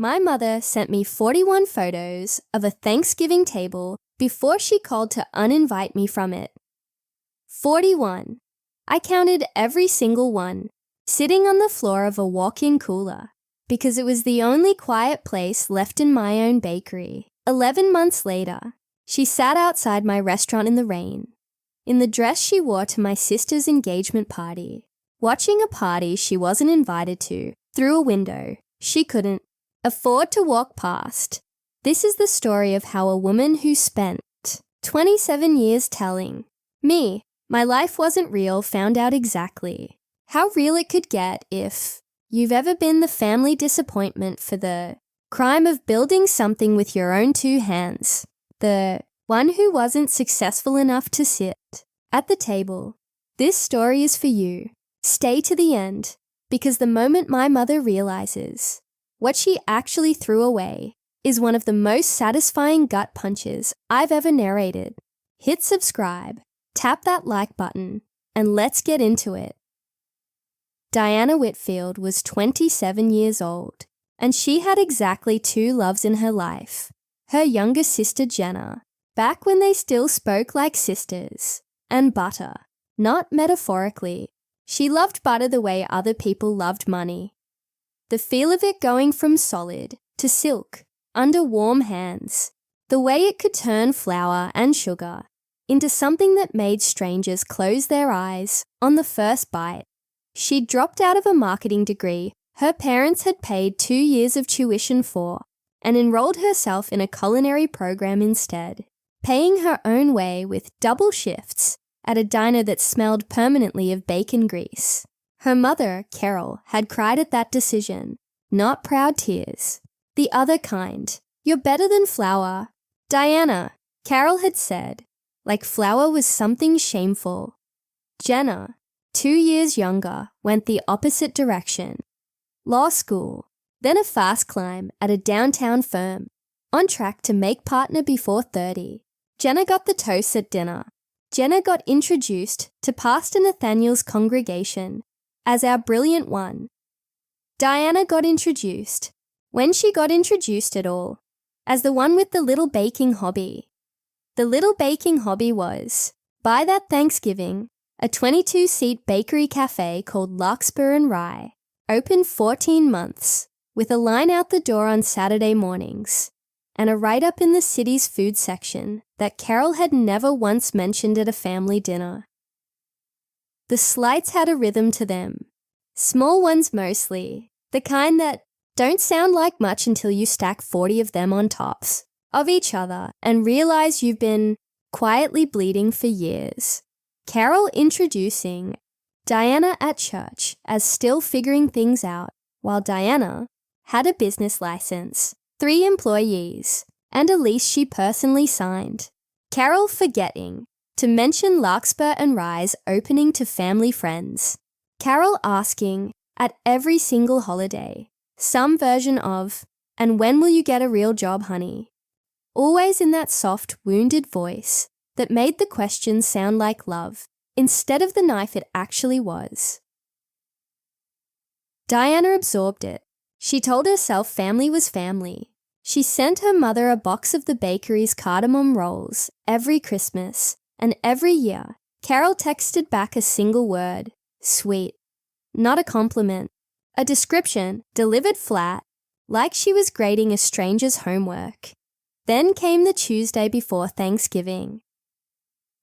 My mother sent me 41 photos of a Thanksgiving table before she called to uninvite me from it. 41. I counted every single one, sitting on the floor of a walk-in cooler, because it was the only quiet place left in my own bakery. 11 months later, she sat outside my restaurant in the rain, in the dress she wore to my sister's engagement party, watching a party she wasn't invited to through a window she couldn't afford to walk past. This is the story of how a woman who spent 27 years telling me my life wasn't real found out exactly how real it could get if you've ever been the family disappointment for the crime of building something with your own two hands, the one who wasn't successful enough to sit at the table. This story is for you. Stay to the end, because the moment my mother realizes what she actually threw away is one of the most satisfying gut punches I've ever narrated. Hit subscribe, tap that like button, and let's get into it. Diana Whitfield was 27 years old, and she had exactly two loves in her life. Her younger sister Jenna, back when they still spoke like sisters, and butter, not metaphorically. She loved butter the way other people loved money. The feel of it going from solid to silk under warm hands, the way it could turn flour and sugar into something that made strangers close their eyes on the first bite. She'd dropped out of a marketing degree her parents had paid 2 years of tuition for and enrolled herself in a culinary program instead, paying her own way with double shifts at a diner that smelled permanently of bacon grease. Her mother, Carol, had cried at that decision, not proud tears. The other kind. You're better than flour. Diana, Carol had said, like flour was something shameful. Jenna, 2 years younger, went the opposite direction. Law school, then a fast climb at a downtown firm, on track to make partner before 30. Jenna got the toast at dinner. Jenna got introduced to Pastor Nathaniel's congregation as our brilliant one. Diana got introduced, when she got introduced at all, as the one with the little baking hobby. The little baking hobby was, by that Thanksgiving, a 22-seat bakery cafe called Larkspur and Rye, open 14 months, with a line out the door on Saturday mornings, and a write-up in the city's food section that Carol had never once mentioned at a family dinner. The slights had a rhythm to them, small ones mostly, the kind that don't sound like much until you stack 40 of them on tops of each other and realize you've been quietly bleeding for years. Carol introducing Diana at church as still figuring things out, while Diana had a business license, 3 employees, and a lease she personally signed. Carol forgetting to mention Larkspur and Rye's opening to family friends. Carol asking at every single holiday some version of, "And when will you get a real job, honey?" Always in that soft, wounded voice that made the question sound like love instead of the knife it actually was. Diana absorbed it. She told herself family was family. She sent her mother a box of the bakery's cardamom rolls every Christmas, and every year, Carol texted back a single word, sweet. Not a compliment. A description, delivered flat, like she was grading a stranger's homework. Then came the Tuesday before Thanksgiving.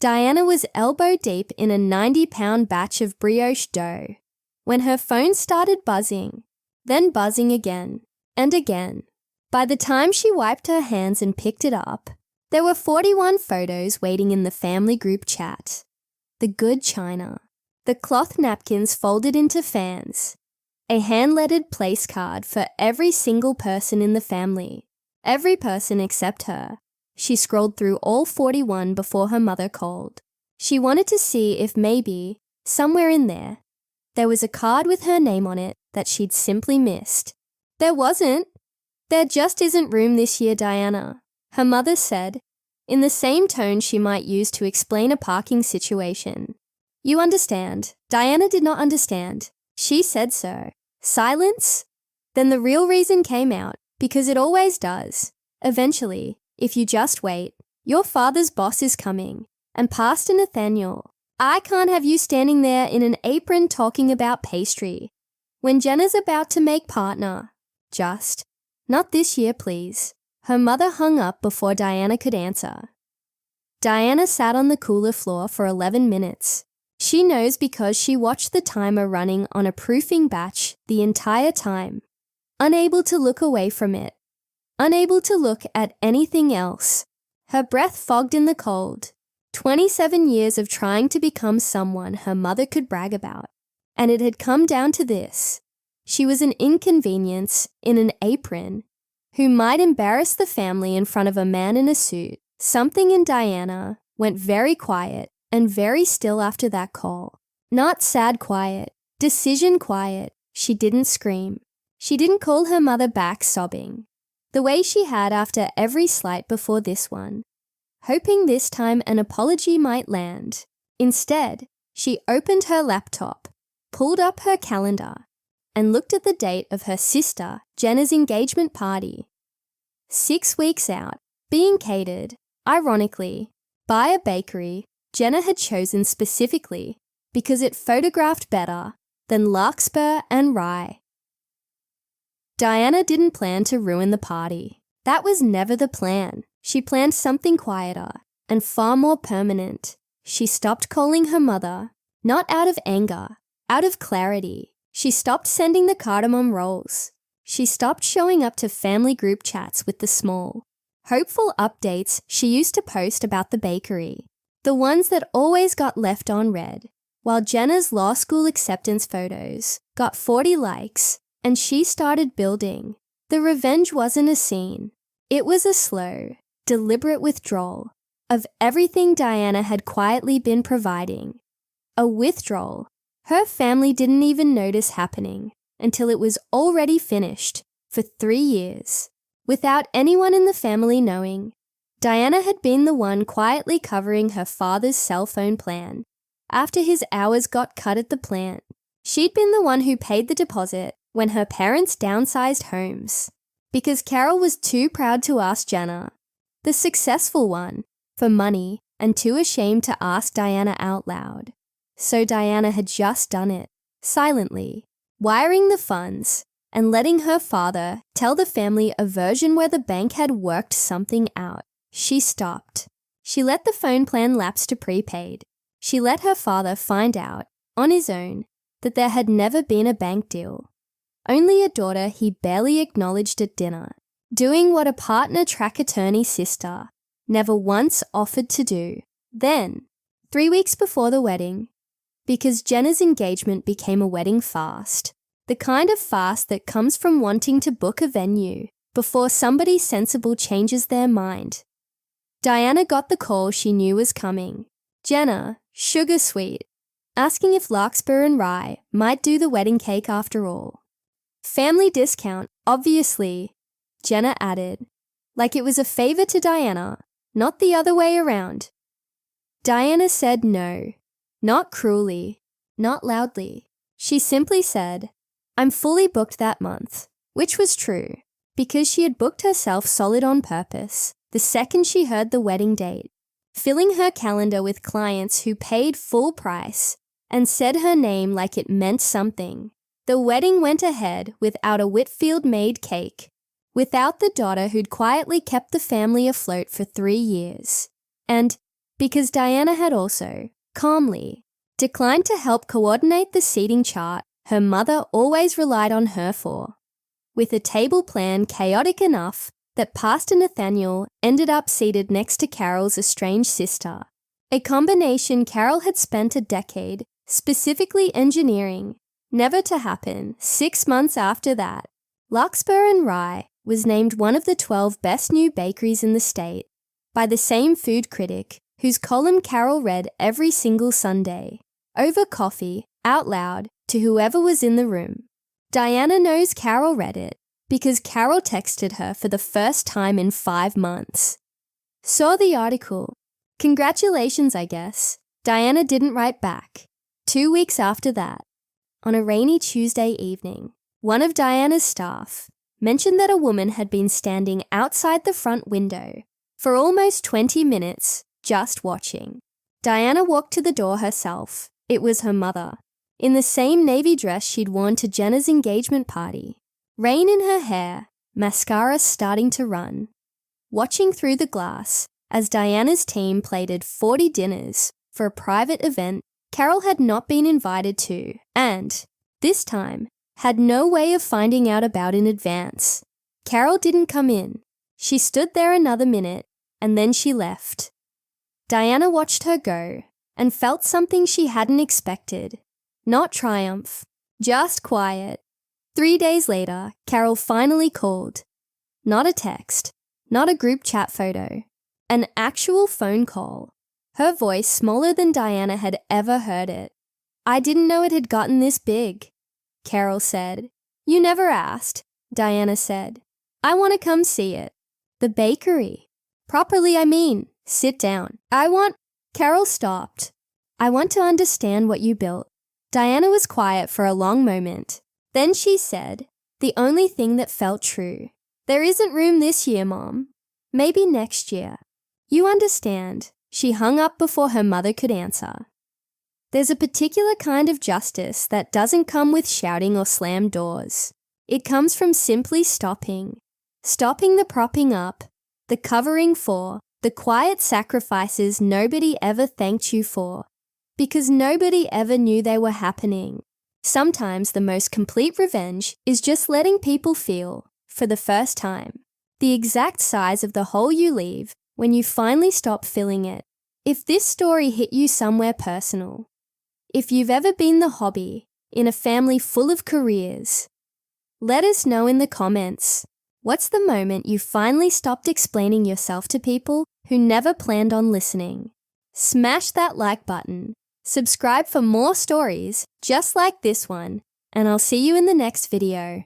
Diana was elbow deep in a 90-pound batch of brioche dough when her phone started buzzing, then buzzing again and again. By the time she wiped her hands and picked it up, there were 41 photos waiting in the family group chat. The good china, the cloth napkins folded into fans, a hand-lettered place card for every single person in the family, every person except her. She scrolled through all 41 before her mother called. She wanted to see if maybe, somewhere in there was a card with her name on it that she'd simply missed. There wasn't. There just isn't room this year, Diana, her mother said, in the same tone she might use to explain a parking situation. You understand. Diana did not understand. She said so. Silence? Then the real reason came out. because it always does. Eventually, if you just wait, your father's boss is coming. And Pastor Nathaniel, I can't have you standing there in an apron talking about pastry when Jenna's about to make partner. Just, not this year, please. Her mother hung up before Diana could answer. Diana sat on the cooler floor for 11 minutes. She knows because she watched the timer running on a proofing batch the entire time. Unable to look away from it. Unable to look at anything else. Her breath fogged in the cold. 27 years of trying to become someone her mother could brag about. And it had come down to this. She was an inconvenience in an apron who might embarrass the family in front of a man in a suit. Something in Diana went very quiet and very still after that call. Not sad quiet, decision quiet. She didn't scream. She didn't call her mother back sobbing, the way she had after every slight before this one, hoping this time an apology might land. Instead, she opened her laptop, pulled up her calendar, and looked at the date of her sister Jenna's engagement party. 6 weeks out, being catered, ironically, by a bakery Jenna had chosen specifically because it photographed better than larkspur and rye. Diana didn't plan to ruin the party. That was never the plan. She planned something quieter and far more permanent. She stopped calling her mother, not out of anger, out of clarity. She stopped sending the cardamom rolls. She stopped showing up to family group chats with the small, hopeful updates she used to post about the bakery, the ones that always got left unread, while Jenna's law school acceptance photos got 40 likes and she started building. The revenge wasn't a scene. It was a slow, deliberate withdrawal of everything Diana had quietly been providing. A withdrawal her family didn't even notice happening until it was already finished for 3 years. Without anyone in the family knowing, Diana had been the one quietly covering her father's cell phone plan. After his hours got cut at the plant, she'd been the one who paid the deposit when her parents downsized homes, because Carol was too proud to ask Jenna, the successful one, for money and too ashamed to ask Diana out loud. So Diana had just done it, silently, wiring the funds and letting her father tell the family a version where the bank had worked something out. She stopped. She let the phone plan lapse to prepaid. She let her father find out, on his own, that there had never been a bank deal. Only a daughter he barely acknowledged at dinner, doing what a partner track attorney sister never once offered to do. Then, 3 weeks before the wedding, because Jenna's engagement became a wedding fast, the kind of fast that comes from wanting to book a venue before somebody sensible changes their mind. Diana got the call she knew was coming. Jenna, sugar sweet, asking if larkspur and rye might do the wedding cake after all. Family discount, obviously, Jenna added, like it was a favor to Diana, not the other way around. Diana said no, not cruelly, not loudly. She simply said, I'm fully booked that month, which was true, because she had booked herself solid on purpose the second she heard the wedding date, filling her calendar with clients who paid full price and said her name like it meant something. The wedding went ahead without a Whitfield-made cake, without the daughter who'd quietly kept the family afloat for 3 years, and because Diana had also, calmly, declined to help coordinate the seating chart her mother always relied on her for, with a table plan chaotic enough that Pastor Nathaniel ended up seated next to Carol's estranged sister, a combination Carol had spent a decade specifically engineering, never to happen. 6 months after that, Larkspur and Rye was named one of the 12 best new bakeries in the state by the same food critic whose column Carol read every single Sunday, over coffee, out loud, to whoever was in the room. Diana knows Carol read it because Carol texted her for the first time in 5 months. Saw the article. Congratulations, I guess. Diana didn't write back. 2 weeks after that, on a rainy Tuesday evening, one of Diana's staff, mentioned that a woman had been standing outside the front window for almost 20 minutes just watching. Diana walked to the door herself. It was her mother, in the same navy dress she'd worn to Jenna's engagement party, rain in her hair, mascara starting to run. Watching through the glass as Diana's team plated 40 dinners for a private event Carol had not been invited to and, this time, had no way of finding out about in advance. Carol didn't come in. She stood there another minute and then she left. Diana watched her go and felt something she hadn't expected. Not triumph, just quiet. 3 days later, Carol finally called. Not a text, not a group chat photo, an actual phone call. Her voice smaller than Diana had ever heard it. "I didn't know it had gotten this big," Carol said. "You never asked," Diana said. "I want to come see it." "The bakery." "Properly, I mean. Sit down. Carol stopped. "I want to understand what you built." Diana was quiet for a long moment. Then she said, the only thing that felt true. "There isn't room this year, Mom. Maybe next year." "You understand." She hung up before her mother could answer. There's a particular kind of justice that doesn't come with shouting or slammed doors. It comes from simply stopping. Stopping the propping up, the covering for, the quiet sacrifices nobody ever thanked you for, because nobody ever knew they were happening. Sometimes the most complete revenge is just letting people feel, for the first time, the exact size of the hole you leave when you finally stop filling it. If this story hit you somewhere personal, if you've ever been the hobby in a family full of careers, let us know in the comments. What's the moment you finally stopped explaining yourself to people who never planned on listening? Smash that like button. Subscribe for more stories just like this one, and I'll see you in the next video.